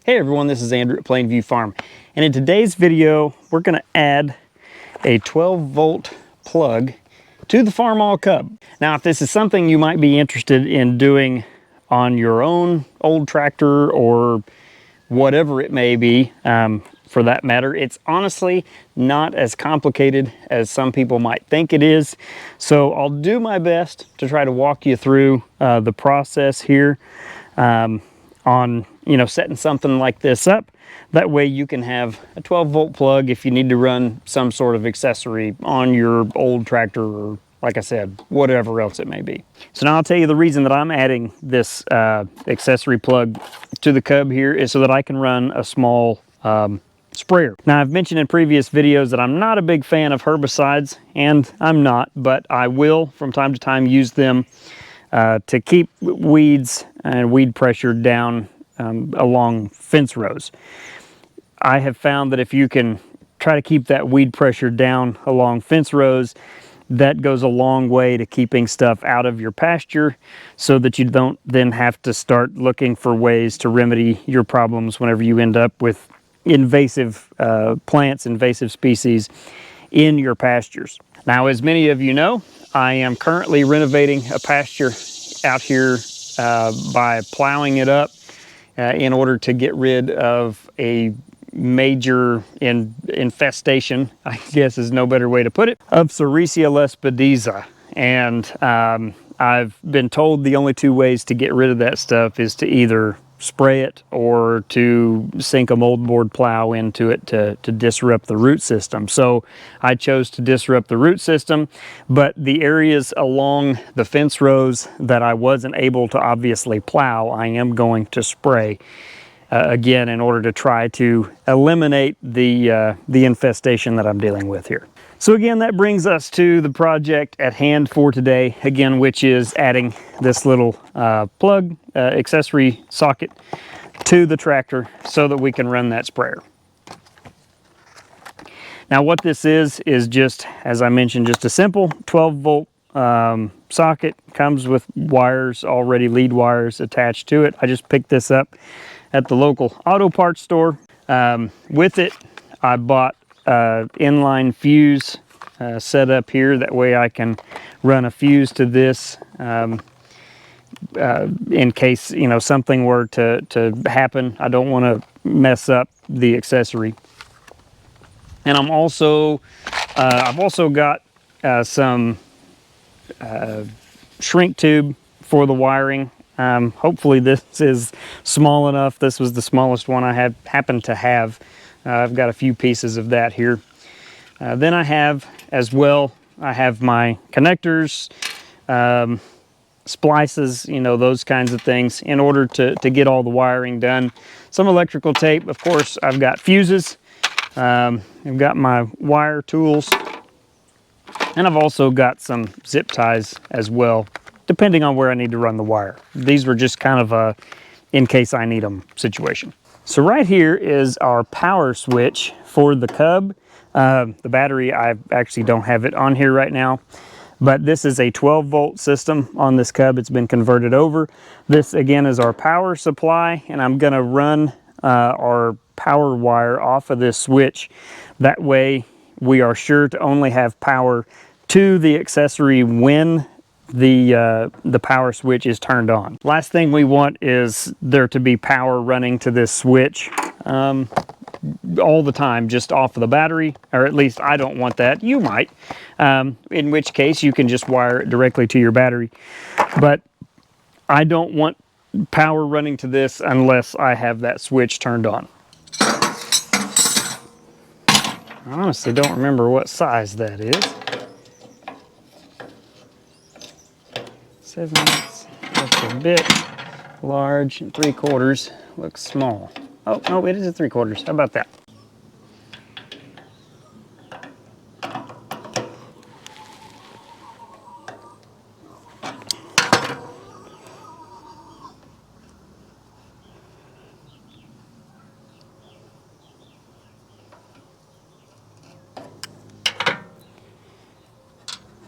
Hey everyone, this is Andrew at Plainview Farm, and in today's video we're going to add a 12-volt plug to the Farmall Cub. Now, if this is something you might be interested in doing on your own old tractor or whatever it may be, for that matter, it's honestly not as complicated as some people might think it is. So I'll do my best to try to walk you through the process here on setting something like this up. That way you can have a 12-volt plug if you need to run some sort of accessory on your old tractor, or like I said, whatever else it may be. So now I'll tell you the reason that I'm adding this accessory plug to the Cub here is so that I can run a small sprayer. Now, I've mentioned in previous videos that I'm not a big fan of herbicides, and I'm not, but I will from time to time use them to keep weeds and weed pressure down along fence rows. I have found that if you can try to keep that weed pressure down along fence rows, that goes a long way to keeping stuff out of your pasture, so that you don't then have to start looking for ways to remedy your problems whenever you end up with invasive plants, invasive species in your pastures. Now, as many of you know, I am currently renovating a pasture out here by plowing it up in order to get rid of a major infestation, I guess is no better way to put it, of Sericea lespedeza. And I've been told the only two ways to get rid of that stuff is to either spray it or to sink a moldboard plow into it to disrupt the root system. So I chose to disrupt the root system, but the areas along the fence rows that I wasn't able to obviously plow, I am going to spray again in order to try to eliminate the infestation that I'm dealing with here. So again, that brings us to the project at hand for today, again, which is adding this little plug accessory socket to the tractor so that we can run that sprayer. Now, what this is just, as I mentioned, just a simple 12-volt socket. Comes with wires already, lead wires attached to it. I just picked this up at the local auto parts store. With it, I bought inline fuse set up here. That way I can run a fuse to this in case something were to happen. I don't want to mess up the accessory. And I've also got some shrink tube for the wiring. Hopefully this is small enough. This was the smallest one I happened to have. I've got a few pieces of that here. Then I have as well, I have my connectors, splices, those kinds of things in order to get all the wiring done. Some electrical tape, of course. I've got fuses. I've got my wire tools, and I've also got some zip ties as well, depending on where I need to run the wire. These were just kind of a in case I need them situation. So right here is our power switch for the Cub. The battery, I actually don't have it on here right now, but this is a 12-volt system on this Cub. It's been converted over. This again is our power supply, and I'm gonna run our power wire off of this switch. That way we are sure to only have power to the accessory when the power switch is turned on. Last thing we want is there to be power running to this switch all the time, just off of the battery, or at least I don't want that. You might, in which case you can just wire it directly to your battery. But I don't want power running to this unless I have that switch turned on. I honestly don't remember what size that is. 7/8, looks a bit large, and 3/4 looks small. Oh, no, it is a 3/4. How about that?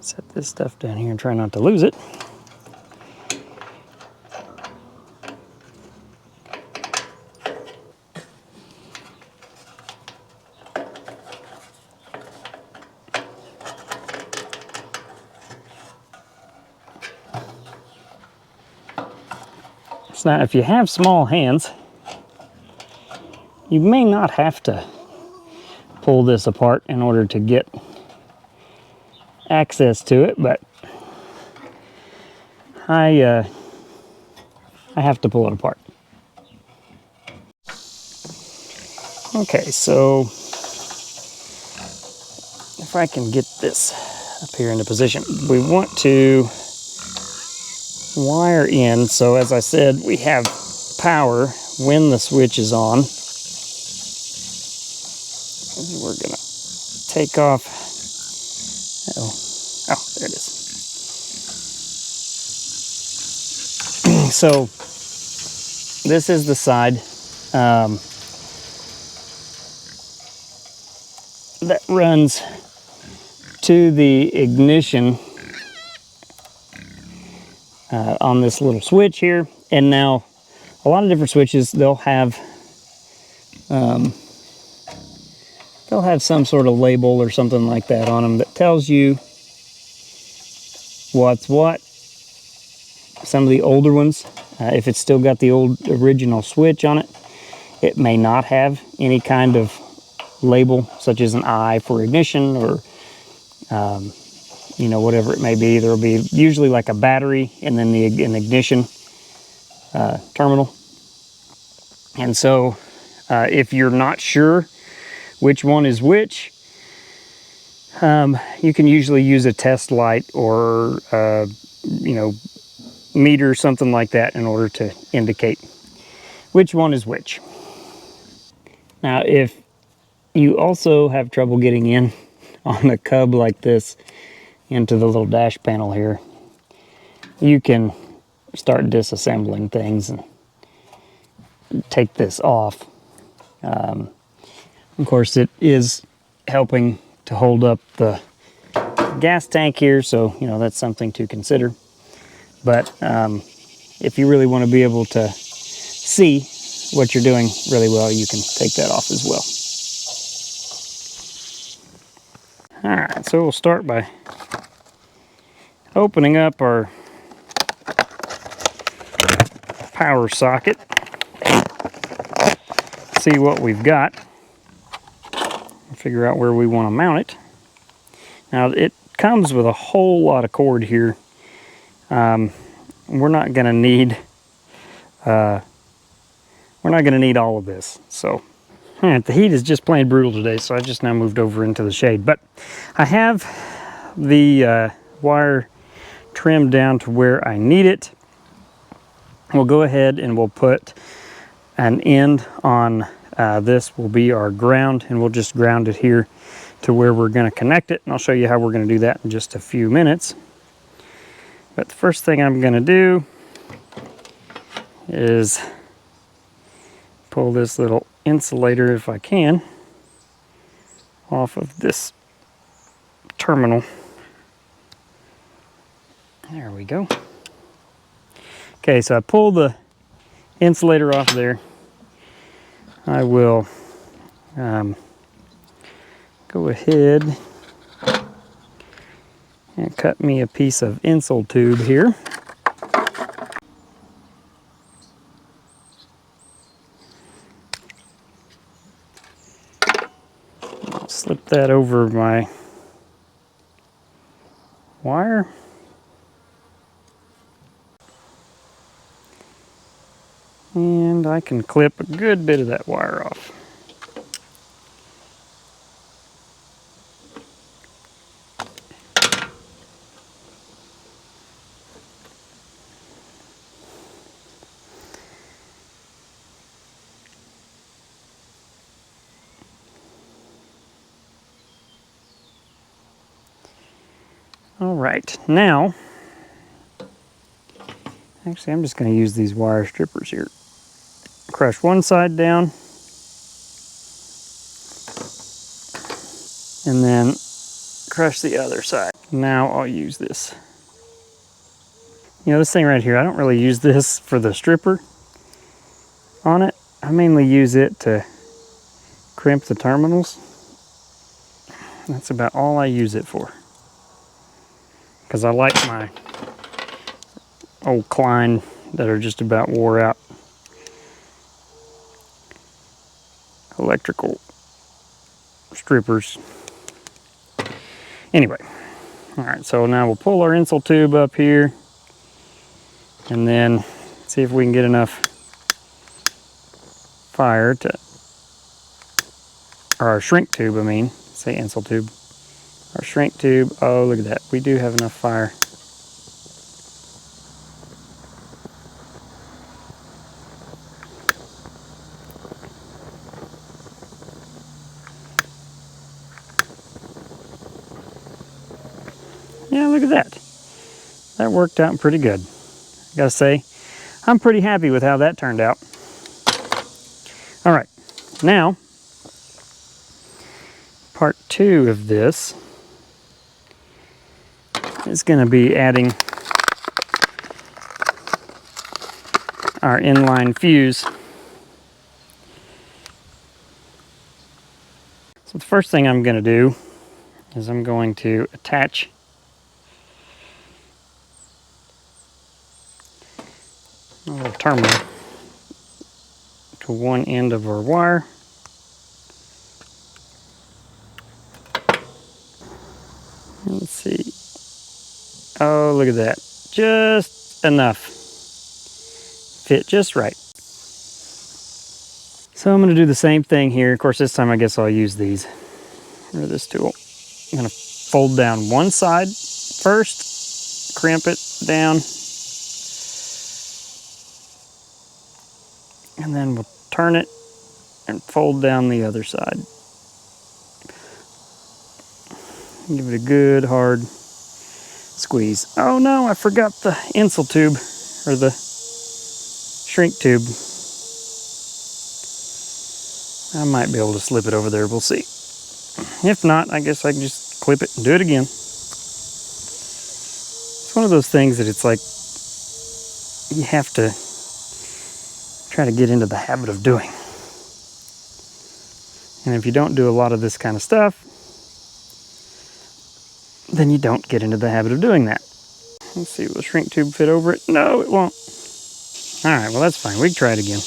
Set this stuff down here and try not to lose it. So now if you have small hands, you may not have to pull this apart in order to get access to it, but I have to pull it apart. Okay, so if I can get this up here into position, we want to wire in, so as I said, we have power when the switch is on. We're gonna take off, there it is. So this is the side that runs to the ignition on this little switch here. And now a lot of different switches, they'll have some sort of label or something like that on them that tells you what's what. Some of the older ones, if it's still got the old original switch on it, it may not have any kind of label, such as an I for ignition, or you know, whatever it may be. There'll be usually like a battery and then an ignition terminal. And so if you're not sure which one is which, you can usually use a test light or you know, meter, something like that, in order to indicate which one is which. Now, if you also have trouble getting in on a Cub like this into the little dash panel here, you can start disassembling things and take this off. Of course, it is helping to hold up the gas tank here, so you know, that's something to consider. But if you really want to be able to see what you're doing really well, you can take that off as well. All right, so we'll start by opening up our power socket, see what we've got, and figure out where we want to mount it. Now, it comes with a whole lot of cord here. We're not going to need all of this. So, all right, the heat is just plain brutal today, so I just now moved over into the shade. But I have the wire trimmed down to where I need it. We'll go ahead and we'll put an end on this will be our ground, and we'll just ground it here to where we're going to connect it, and I'll show you how we're going to do that in just a few minutes. But the first thing I'm going to do is pull this little insulator, if I can, off of this terminal. There we go. Okay, so I pull the insulator off there. I will go ahead and cut me a piece of insul tube here. I'll slip that over my wire. And I can clip a good bit of that wire off. All right, now, actually I'm just going to use these wire strippers here. Crush one side down, and then crush the other side. Now I'll use this. You know, this thing right here, I don't really use this for the stripper on it. I mainly use it to crimp the terminals. That's about all I use it for. Because I like my old Klein that are just about wore out electrical strippers. Anyway, all right, so now we'll pull our insole tube up here and then see if we can get enough fire to, or our shrink tube, I mean, say insole tube. Our shrink tube, oh, look at that. We do have enough fire. Yeah, look at that. That worked out pretty good. I gotta say, I'm pretty happy with how that turned out. All right, now, part 2 of this is gonna be adding our inline fuse. So the first thing I'm gonna do is I'm going to attach a little terminal to one end of our wire. Let's see. Oh, look at that. Just enough. Fit just right. So I'm going to do the same thing here. Of course, this time I guess I'll use these, or this tool. I'm going to fold down one side first, crimp it down, and then we'll turn it and fold down the other side. Give it a good hard squeeze. Oh no, I forgot the insole tube, or the shrink tube. I might be able to slip it over there, we'll see. If not, I guess I can just clip it and do it again. It's one of those things that it's like you have to try to get into the habit of doing. And if you don't do a lot of this kind of stuff, then you don't get into the habit of doing that. Let's see, will the shrink tube fit over it? No, it won't. All right, well that's fine, we can try it again.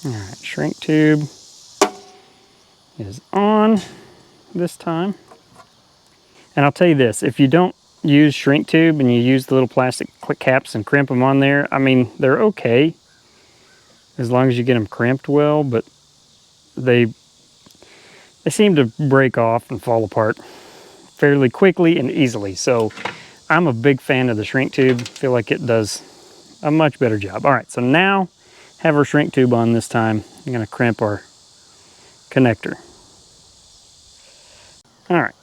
All right, shrink tube is on this time. And I'll tell you this, if you don't use shrink tube and you use the little plastic quick caps and crimp them on there, I mean, they're okay as long as you get them crimped well, but they seem to break off and fall apart fairly quickly and easily. So I'm a big fan of the shrink tube. I feel like it does a much better job. All right, so now have our shrink tube on this time. I'm gonna crimp our connector. All right,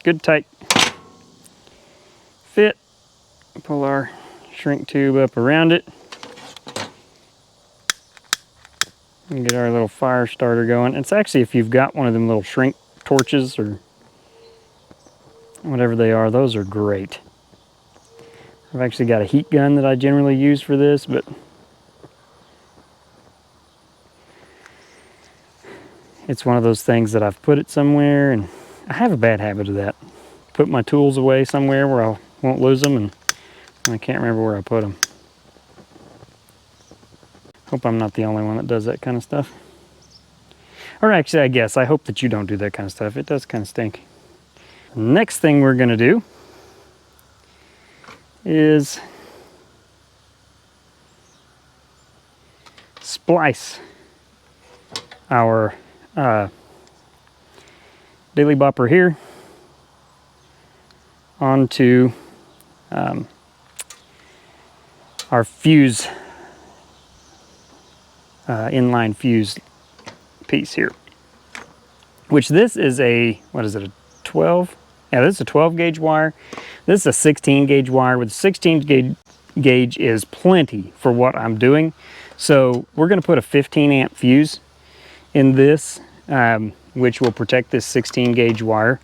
good tight fit. Pull our shrink tube up around it and get our little fire starter going. It's actually, if you've got one of them little shrink torches or whatever they are, those are great. I've actually got a heat gun that I generally use for this, but it's one of those things that I've put it somewhere, and I have a bad habit of that. Put my tools away somewhere where I won't lose them, and I can't remember where I put them. Hope I'm not the only one that does that kind of stuff. Or actually, I guess, I hope that you don't do that kind of stuff. It does kind of stink. Next thing we're gonna do is splice our daily bopper here onto our fuse, inline fuse piece here, which this is a, what is it, a 12? Yeah, this is a 12 gauge wire. This is a 16 gauge wire. With 16 gauge is plenty for what I'm doing. So we're gonna put a 15 amp fuse in this, which will protect this 16 gauge wire.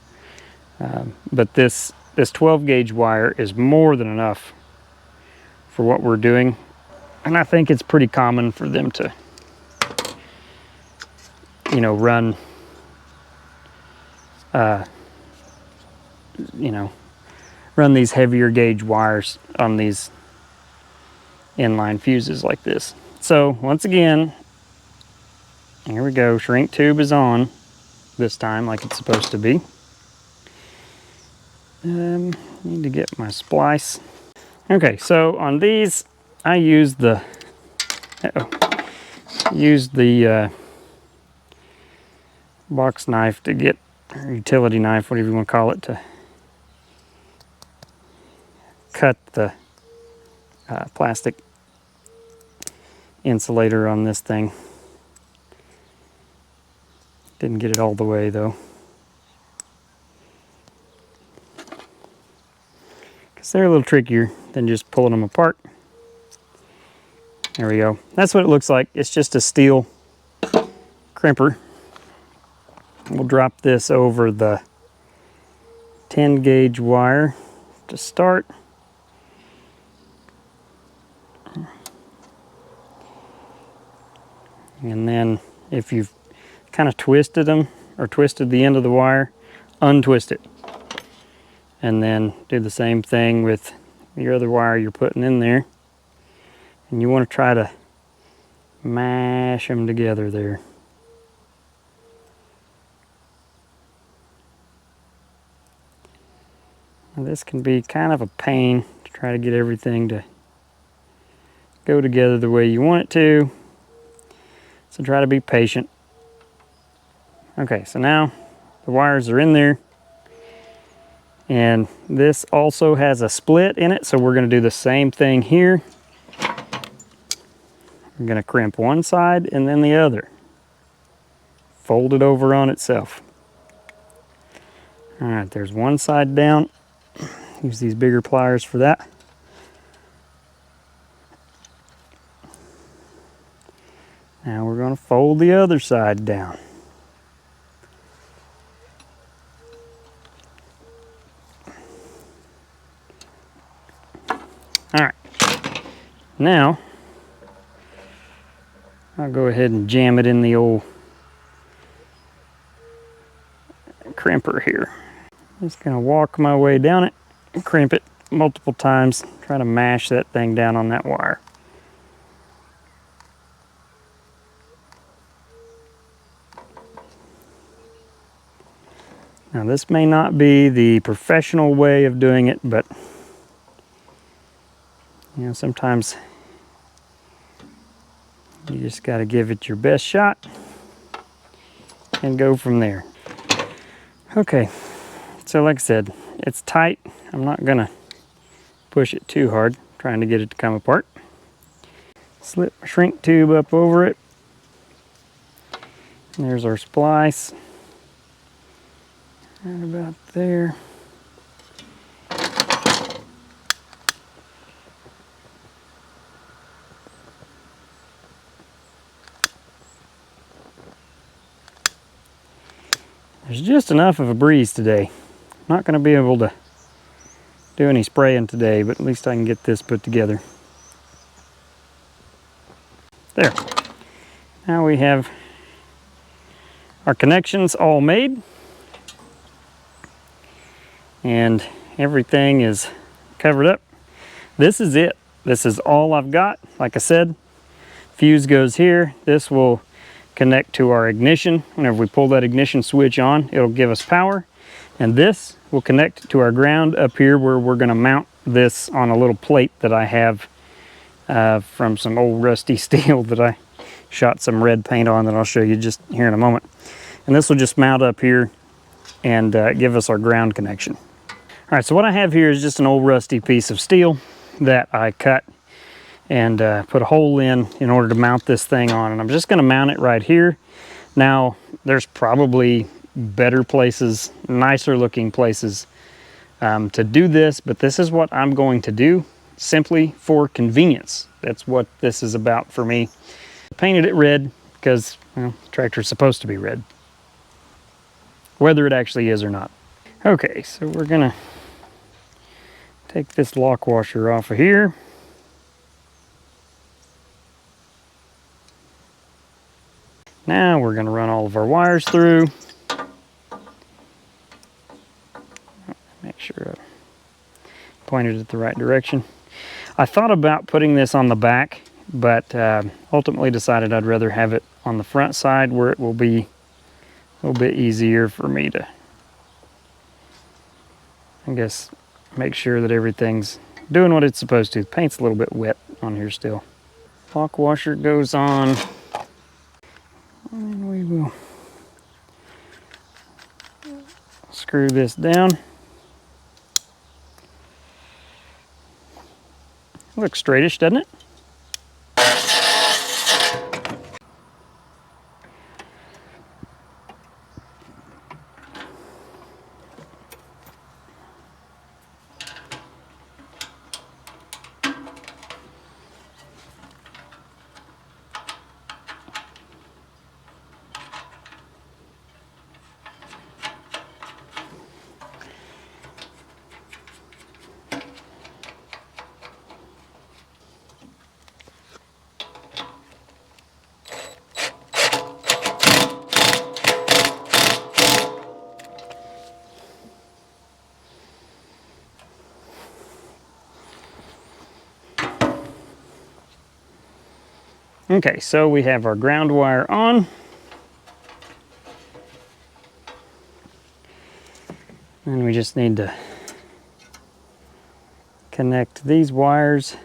But this 12 gauge wire is more than enough for what we're doing. And I think it's pretty common for them to you know, run, you know, run these heavier gauge wires on these inline fuses like this. So once again, here we go, shrink tube is on this time like it's supposed to be. Need to get my splice. Okay, so on these, I use the box knife to get, or utility knife, whatever you want to call it, to cut the plastic insulator on this thing. Didn't get it all the way though, because they're a little trickier than just pulling them apart. There we go. That's what it looks like. It's just a steel crimper. We'll drop this over the 10 gauge wire to start. And then if you've kind of twisted them or twisted the end of the wire, untwist it. And then do the same thing with your other wire you're putting in there. And you want to try to mash them together there. Now this can be kind of a pain to try to get everything to go together the way you want it to. So try to be patient. Okay, so now the wires are in there. And this also has a split in it, so we're going to do the same thing here. We're going to crimp one side and then the other. Fold it over on itself. All right, there's one side down. Use these bigger pliers for that. Now we're going to fold the other side down. All right, now I'll go ahead and jam it in the old crimper here. Just gonna walk my way down it and crimp it multiple times, try to mash that thing down on that wire. Now this may not be the professional way of doing it, but you know, sometimes you just got to give it your best shot and go from there. Okay, so like I said, it's tight. I'm not gonna push it too hard, trying to get it to come apart. Slip my shrink tube up over it. And there's our splice. Right about there. There's just enough of a breeze today. I'm not going to be able to do any spraying today, but at least I can get this put together. There. Now we have our connections all made. And everything is covered up. This is it. This is all I've got. Like I said, fuse goes here. This will connect to our ignition. Whenever we pull that ignition switch on, it'll give us power. And this will connect to our ground up here, where we're going to mount this on a little plate that I have from some old rusty steel that I shot some red paint on, that I'll show you just here in a moment. And this will just mount up here and give us our ground connection. All right, so what I have here is just an old rusty piece of steel that I cut and put a hole in order to mount this thing on. And I'm just gonna mount it right here. Now, there's probably better places, nicer looking places to do this, but this is what I'm going to do simply for convenience. That's what this is about for me. I painted it red because, well, the tractor's supposed to be red, whether it actually is or not. Okay, so we're gonna take this lock washer off of here. Now we're going to run all of our wires through. Make sure I pointed it the right direction. I thought about putting this on the back, but ultimately decided I'd rather have it on the front side where it will be a little bit easier for me to, I guess, make sure that everything's doing what it's supposed to. The paint's a little bit wet on here still. Lock washer goes on. And we will screw this down. Looks straightish, doesn't it? Okay, so we have our ground wire on. And we just need to connect these wires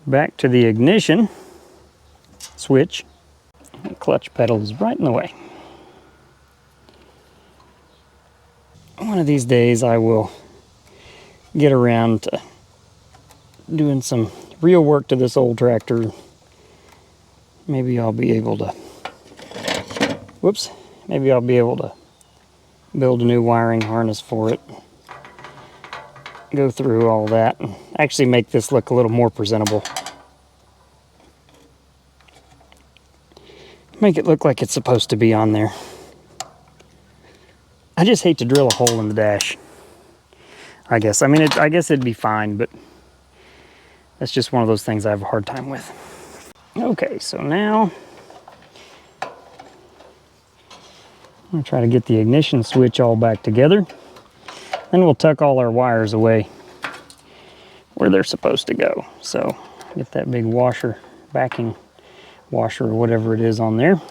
back to the ignition switch. The clutch pedal is right in the way. One of these days I will get around to doing some real work to this old tractor. Maybe I'll be able to, maybe I'll be able to build a new wiring harness for it. Go through all that and actually make this look a little more presentable. Make it look like it's supposed to be on there. I just hate to drill a hole in the dash, I guess. I mean, I guess it'd be fine, but that's just one of those things I have a hard time with. Okay, so now I'm gonna try to get the ignition switch all back together. Then we'll tuck all our wires away where they're supposed to go. So get that big washer, backing washer or whatever it is on there.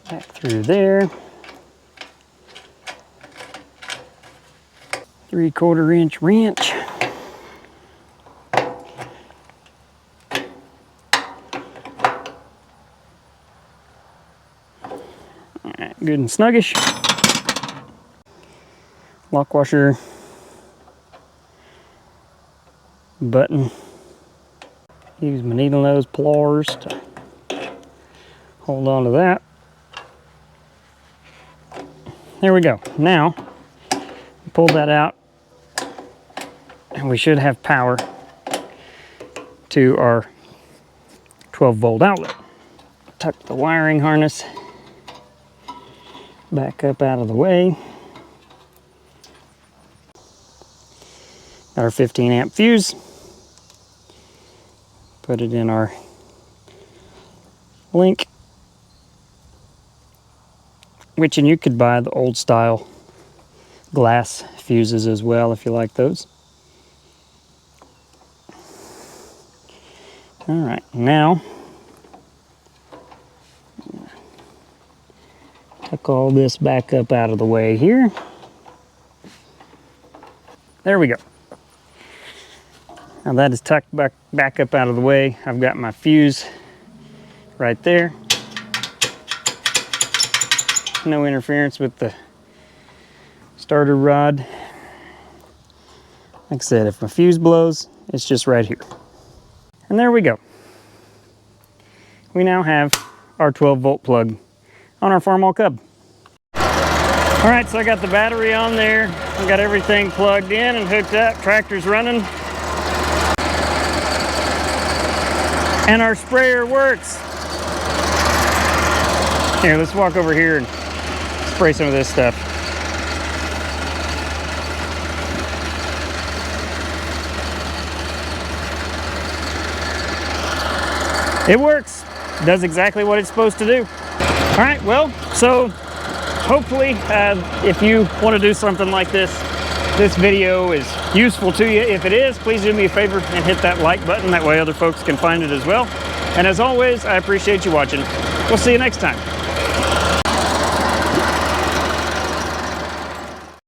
Back through there. 3/4 inch wrench. Alright, good and snuggish. Lock washer button. Use my needle nose pliers to hold on to that. There we go. Now, pull that out, and we should have power to our 12-volt outlet. Tuck the wiring harness back up out of the way. Got our 15 amp fuse. Put it in our link. Which, and you could buy the old style glass fuses as well if you like those. All right, now tuck all this back up out of the way here. There we go. Now that is tucked back up out of the way. I've got my fuse right there. No interference with the starter rod. Like I said, if my fuse blows, it's just right here. And there we go. We now have our 12-volt plug on our Farmall Cub. All right, so I got the battery on there. I got everything plugged in and hooked up. Tractor's running. And our sprayer works. Here, let's walk over here and spray some of this stuff. It works. Does exactly what it's supposed to do. All right, well, so hopefully if you want to do something like this, this video is useful to you. If it is, please do me a favor and hit that like button. That way other folks can find it as well. And as always, I appreciate you watching. We'll see you next time.